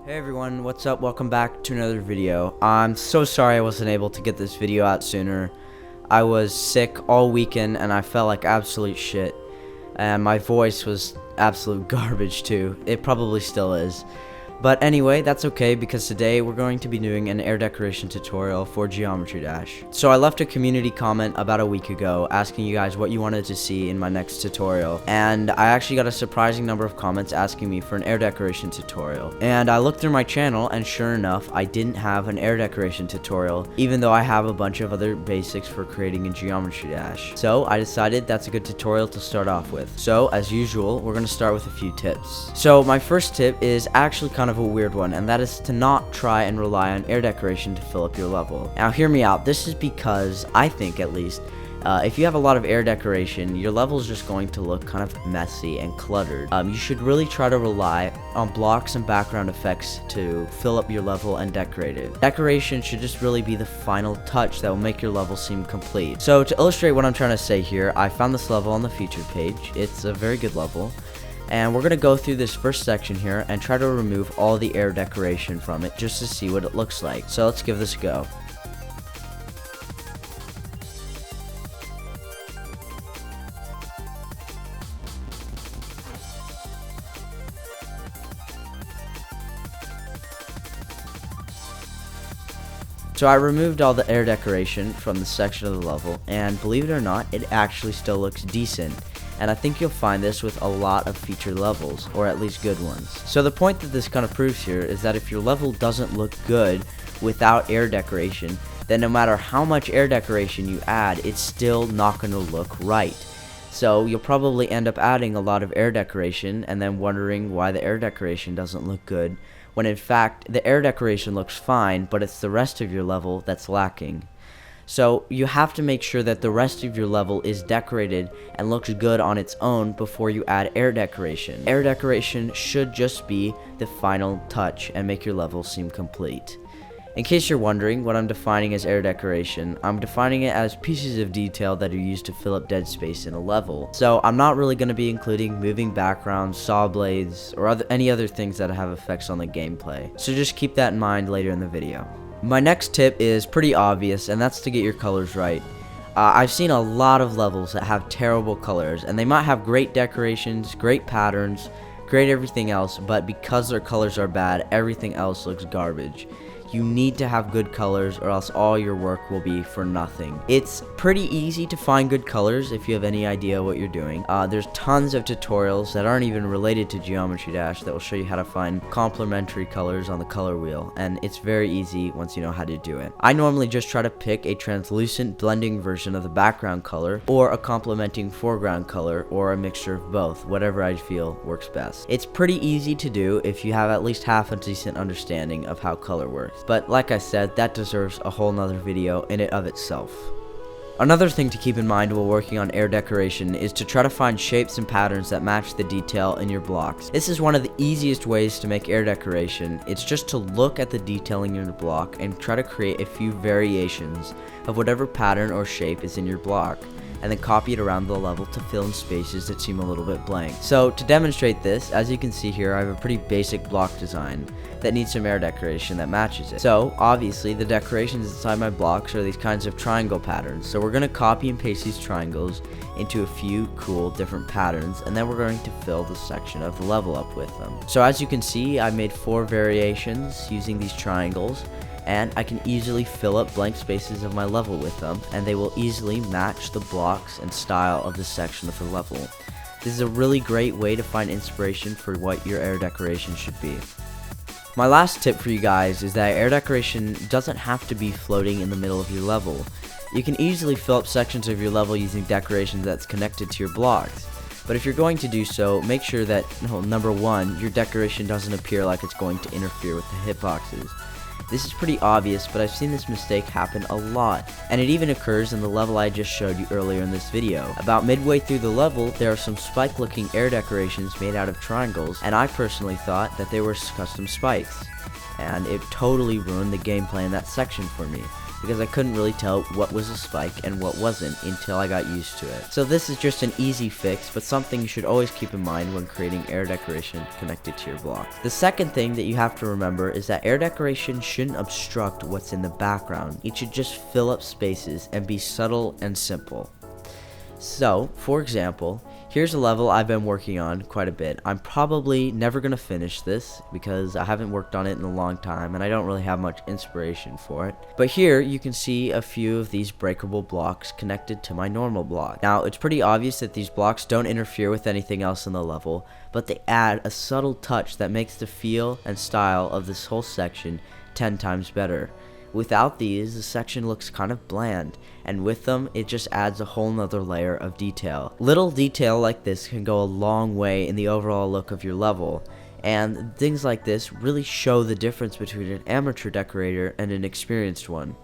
Hey everyone, what's up? Welcome back to another video. I'm so sorry I wasn't able to get this video out sooner. I was sick all weekend and I felt like absolute shit. And my voice was absolute garbage too. It probably still is. But anyway, that's okay because today we're going to be doing an air decoration tutorial for Geometry Dash. So I left a community comment about a week ago asking you guys what you wanted to see in my next tutorial. And I actually got a surprising number of comments asking me for an air decoration tutorial. And I looked through my channel and sure enough, I didn't have an air decoration tutorial, even though I have a bunch of other basics for creating in Geometry Dash. So I decided that's a good tutorial to start off with. So as usual, we're going to start with a few tips. So my first tip is actually kind of a weird one, and that is to not try and rely on air decoration to fill up your level. Now hear me out, this is because I think at least if you have a lot of air decoration, your level is just going to look kind of messy and cluttered. You should really try to rely on blocks and background effects to fill up your level and decorate it. Decoration should just really be the final touch that will make your level seem complete. So to illustrate what I'm trying to say here, I found this level on the featured page. It's a very good level. And we're going to go through this first section here and try to remove all the air decoration from it just to see what it looks like. So let's give this a go. So I removed all the air decoration from the section of the level, and believe it or not, it actually still looks decent. And I think you'll find this with a lot of featured levels, or at least good ones. So the point that this kind of proves here is that if your level doesn't look good without air decoration, then no matter how much air decoration you add, it's still not going to look right. So you'll probably end up adding a lot of air decoration and then wondering why the air decoration doesn't look good, when in fact the air decoration looks fine, but it's the rest of your level that's lacking. So you have to make sure that the rest of your level is decorated and looks good on its own before you add air decoration. Air decoration should just be the final touch and make your level seem complete. In case you're wondering what I'm defining as air decoration, I'm defining it as pieces of detail that are used to fill up dead space in a level. So I'm not really going to be including moving backgrounds, saw blades, or any other things that have effects on the gameplay. So just keep that in mind later in the video. My next tip is pretty obvious, and that's to get your colors right. I've seen a lot of levels that have terrible colors, and they might have great decorations, great patterns, great everything else, but because their colors are bad, everything else looks garbage. You need to have good colors or else all your work will be for nothing. It's pretty easy to find good colors if you have any idea what you're doing. There's tons of tutorials that aren't even related to Geometry Dash that will show you how to find complementary colors on the color wheel, and it's very easy once you know how to do it. I normally just try to pick a translucent blending version of the background color or a complementing foreground color or a mixture of both, whatever I feel works best. It's pretty easy to do if you have at least half a decent understanding of how color works. But like I said, that deserves a whole nother video in and of itself. Another thing to keep in mind while working on air decoration is to try to find shapes and patterns that match the detail in your blocks. This is one of the easiest ways to make air decoration. It's just to look at the detailing in your block and try to create a few variations of whatever pattern or shape is in your block, and then copy it around the level to fill in spaces that seem a little bit blank. So to demonstrate this, as you can see here, I have a pretty basic block design that needs some air decoration that matches it. So obviously the decorations inside my blocks are these kinds of triangle patterns. So we're going to copy and paste these triangles into a few cool different patterns, and then we're going to fill the section of the level up with them. So as you can see, I made 4 variations using these triangles, and I can easily fill up blank spaces of my level with them, and they will easily match the blocks and style of the section of the level. This is a really great way to find inspiration for what your air decoration should be. My last tip for you guys is that air decoration doesn't have to be floating in the middle of your level. You can easily fill up sections of your level using decorations that's connected to your blocks. But if you're going to do so, make sure that, number 1, your decoration doesn't appear like it's going to interfere with the hitboxes. This is pretty obvious, but I've seen this mistake happen a lot, and it even occurs in the level I just showed you earlier in this video. About midway through the level, there are some spike-looking air decorations made out of triangles, and I personally thought that they were custom spikes, and it totally ruined the gameplay in that section for me. because I couldn't really tell what was a spike and what wasn't until I got used to it. So this is just an easy fix, but something you should always keep in mind when creating air decoration connected to your block. The second thing that you have to remember is that air decoration shouldn't obstruct what's in the background. It should just fill up spaces and be subtle and simple. So, for example, here's a level I've been working on quite a bit. I'm probably never going to finish this because I haven't worked on it in a long time and I don't really have much inspiration for it. But here you can see a few of these breakable blocks connected to my normal block. Now, it's pretty obvious that these blocks don't interfere with anything else in the level, but they add a subtle touch that makes the feel and style of this whole section 10 times better. Without these, the section looks kind of bland, and with them, it just adds a whole nother layer of detail. Little detail like this can go a long way in the overall look of your level, and things like this really show the difference between an amateur decorator and an experienced one.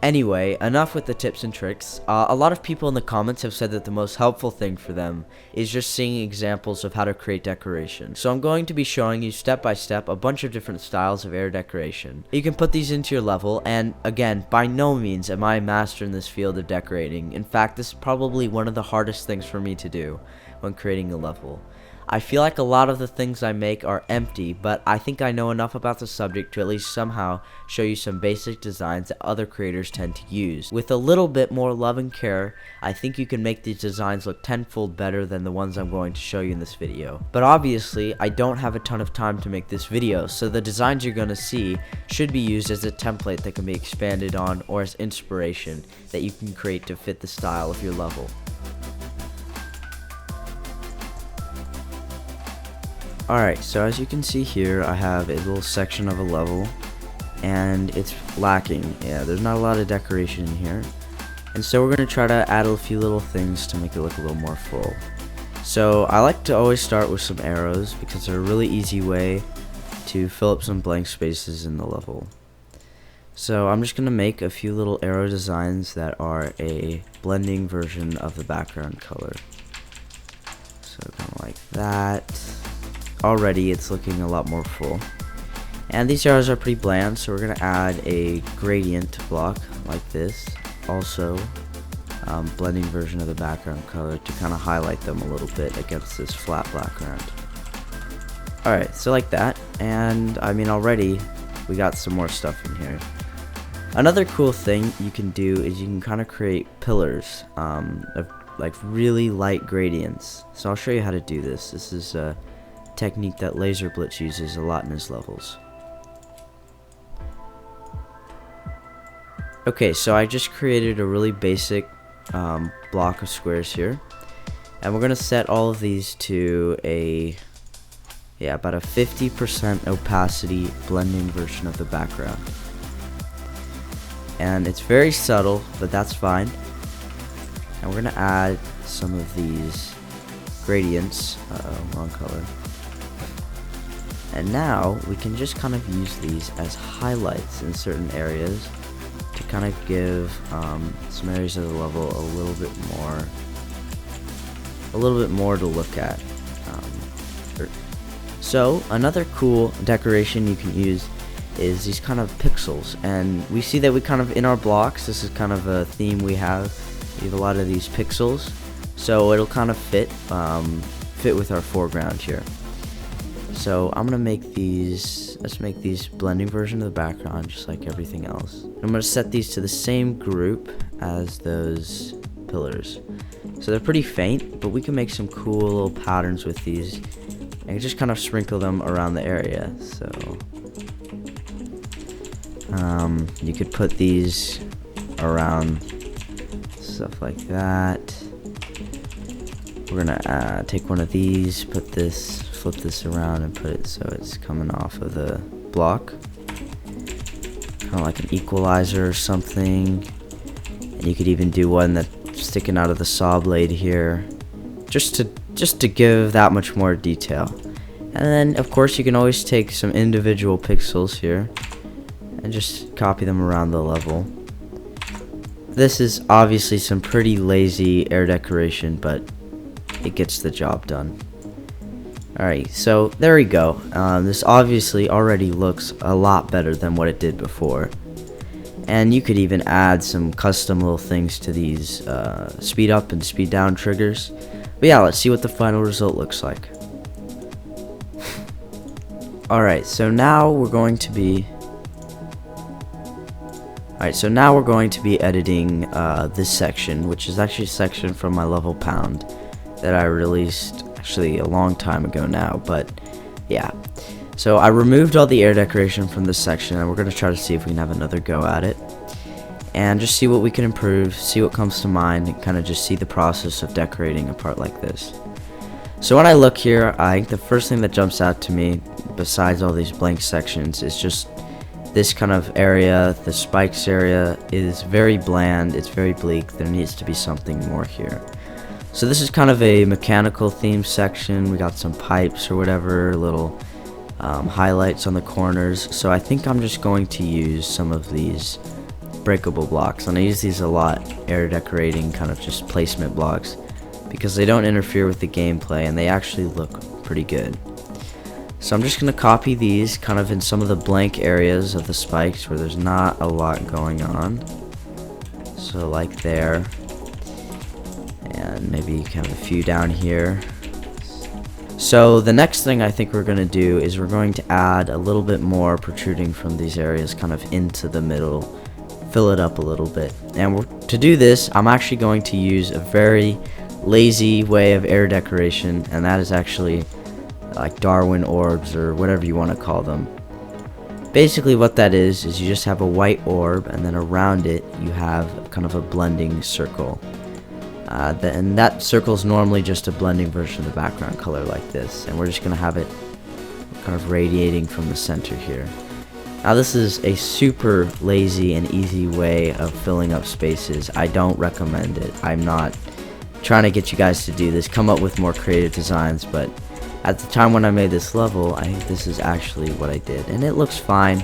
Anyway, enough with the tips and tricks. A lot of people in the comments have said that the most helpful thing for them is just seeing examples of how to create decoration. So I'm going to be showing you step by step a bunch of different styles of air decoration. You can put these into your level, and again, by no means am I a master in this field of decorating. In fact, this is probably one of the hardest things for me to do when creating a level. I feel like a lot of the things I make are empty, but I think I know enough about the subject to at least somehow show you some basic designs that other creators tend to use. With a little bit more love and care, I think you can make these designs look tenfold better than the ones I'm going to show you in this video. But obviously, I don't have a ton of time to make this video, so the designs you're going to see should be used as a template that can be expanded on or as inspiration that you can create to fit the style of your level. Alright, so as you can see here, I have a little section of a level, and it's lacking. Yeah, there's not a lot of decoration in here. And so we're going to try to add a few little things to make it look a little more full. So I like to always start with some arrows, because they're a really easy way to fill up some blank spaces in the level. So I'm just going to make a few little arrow designs that are a blending version of the background color. So kind of like that. Already it's looking a lot more full, and these arrows are pretty bland, so we're going to add a gradient block like this, also blending version of the background color to kind of highlight them a little bit against this flat background. Alright, so like that, and I mean already we got some more stuff in here. Another cool thing you can do is you can kind of create pillars of like really light gradients. So I'll show you how to do this. This is a technique that Laser Blitz uses a lot in his levels. Okay, so I just created a really basic block of squares here, and we're gonna set all of these to about a 50% opacity blending version of the background. And it's very subtle, but that's fine. And we're gonna add some of these gradients. Wrong color. And now we can just kind of use these as highlights in certain areas to kind of give some areas of the level a little bit more to look at. So another cool decoration you can use is these kind of pixels, and we see that we kind of in our blocks, this is kind of a theme we have. We have a lot of these pixels, so it'll kind of fit with our foreground here. So I'm gonna make these, let's make these blending version of the background just like everything else. I'm gonna set these to the same group as those pillars. So they're pretty faint, but we can make some cool little patterns with these and just kind of sprinkle them around the area. So you could put these around stuff like that. We're gonna take one of these, flip this around and put it so it's coming off of the block, kind of like an equalizer or something. And you could even do one that's sticking out of the saw blade here, just to give that much more detail. And then of course you can always take some individual pixels here and just copy them around the level. This is obviously some pretty lazy air decoration, but it gets the job done. Alright, so there we go. This obviously already looks a lot better than what it did before. And you could even add some custom little things to these speed up and speed down triggers. But yeah, let's see what the final result looks like. Alright, so now we're going to be editing this section, which is actually a section from my level pound that I released actually a long time ago now, but yeah. So I removed all the air decoration from this section, and we're going to try to see if we can have another go at it and just see what we can improve, see what comes to mind, and kind of just see the process of decorating a part like this. So when I look here, I think the first thing that jumps out to me, besides all these blank sections, is just this kind of area. The spikes area is very bland, it's very bleak. There needs to be something more here. So this is kind of a mechanical theme section. We got some pipes or whatever, little highlights on the corners. So I think I'm just going to use some of these breakable blocks, and I use these a lot, air decorating kind of just placement blocks, because they don't interfere with the gameplay and they actually look pretty good. So I'm just going to copy these kind of in some of the blank areas of the spikes where there's not a lot going on. So like there, and maybe kind of a few down here. So the next thing I think we're going to do is we're going to add a little bit more protruding from these areas kind of into the middle, fill it up a little bit. And to do this, I'm actually going to use a very lazy way of air decoration, and that is actually like Darwin orbs or whatever you want to call them. Basically what that is you just have a white orb, and then around it you have kind of a blending circle. And that circle is normally just a blending version of the background color like this, and we're just going to have it kind of radiating from the center here. Now this is a super lazy and easy way of filling up spaces. I don't recommend it. I'm not trying to get you guys to do this, come up with more creative designs, but at the time when I made this level, I think this is actually what I did, and it looks fine.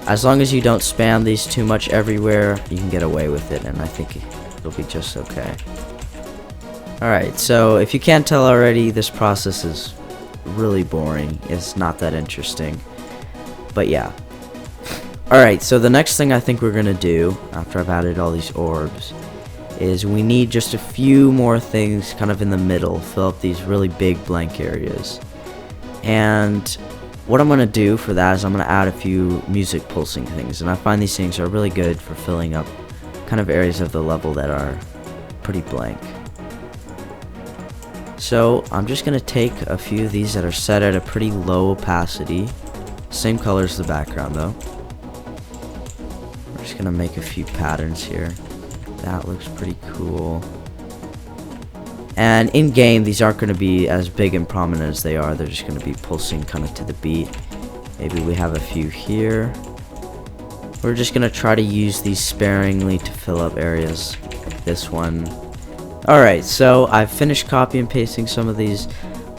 As long as you don't spam these too much everywhere, you can get away with it, and I think it'll be just okay. Alright, so if you can't tell already, this process is really boring. It's not that interesting, but yeah. Alright, so the next thing I think we're gonna do, after I've added all these orbs, is we need just a few more things kind of in the middle, fill up these really big blank areas. And what I'm going to do for that is I'm going to add a few music pulsing things, and I find these things are really good for filling up kind of areas of the level that are pretty blank. So I'm just going to take a few of these that are set at a pretty low opacity, same color as the background though. We're just going to make a few patterns here. That looks pretty cool. And in game, these aren't going to be as big and prominent as they are. They're just going to be pulsing kind of to the beat. Maybe we have a few here. We're just going to try to use these sparingly to fill up areas like this one. Alright, so I've finished copy and pasting some of these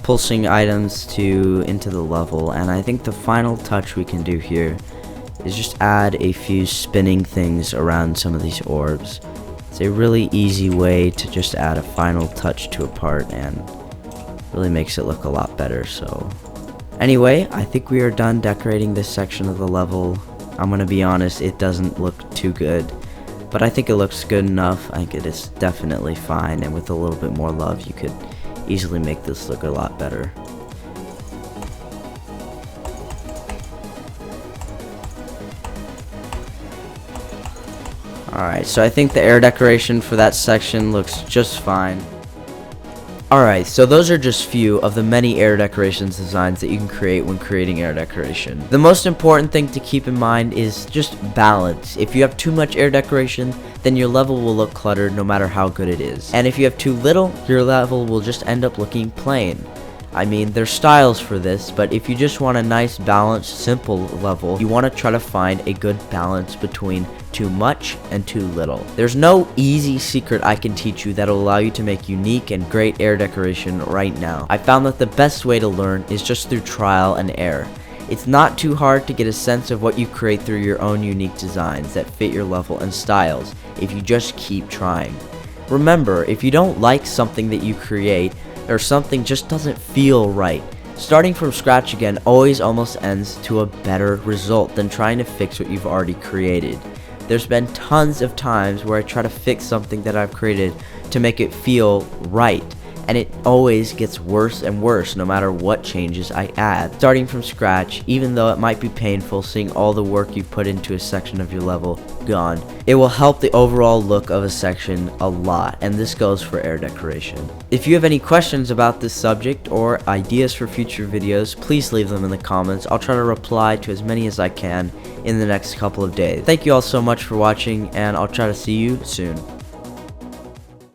pulsing items into the level, and I think the final touch we can do here is just add a few spinning things around some of these orbs. It's a really easy way to just add a final touch to a part and really makes it look a lot better. So anyway, I think we are done decorating this section of the level. I'm gonna be honest, it doesn't look too good, but I think it looks good enough. I think it is definitely fine, and with a little bit more love you could easily make this look a lot better. Alright, so I think the air decoration for that section looks just fine. Alright, so those are just few of the many air decorations designs that you can create when creating air decoration. The most important thing to keep in mind is just balance. If you have too much air decoration, then your level will look cluttered no matter how good it is. And if you have too little, your level will just end up looking plain. I mean, there's styles for this, but if you just want a nice, balanced, simple level, you want to try to find a good balance between too much and too little. There's no easy secret I can teach you that'll allow you to make unique and great air decoration right now. I found that the best way to learn is just through trial and error. It's not too hard to get a sense of what you create through your own unique designs that fit your level and styles if you just keep trying. Remember, if you don't like something that you create, or something just doesn't feel right, starting from scratch again always almost ends to a better result than trying to fix what you've already created. There's been tons of times where I try to fix something that I've created to make it feel right, and it always gets worse and worse no matter what changes I add. Starting from scratch, even though it might be painful seeing all the work you've put into a section of your level gone, it will help the overall look of a section a lot, and this goes for air decoration. If you have any questions about this subject or ideas for future videos, please leave them in the comments. I'll try to reply to as many as I can in the next couple of days. Thank you all so much for watching, and I'll try to see you soon.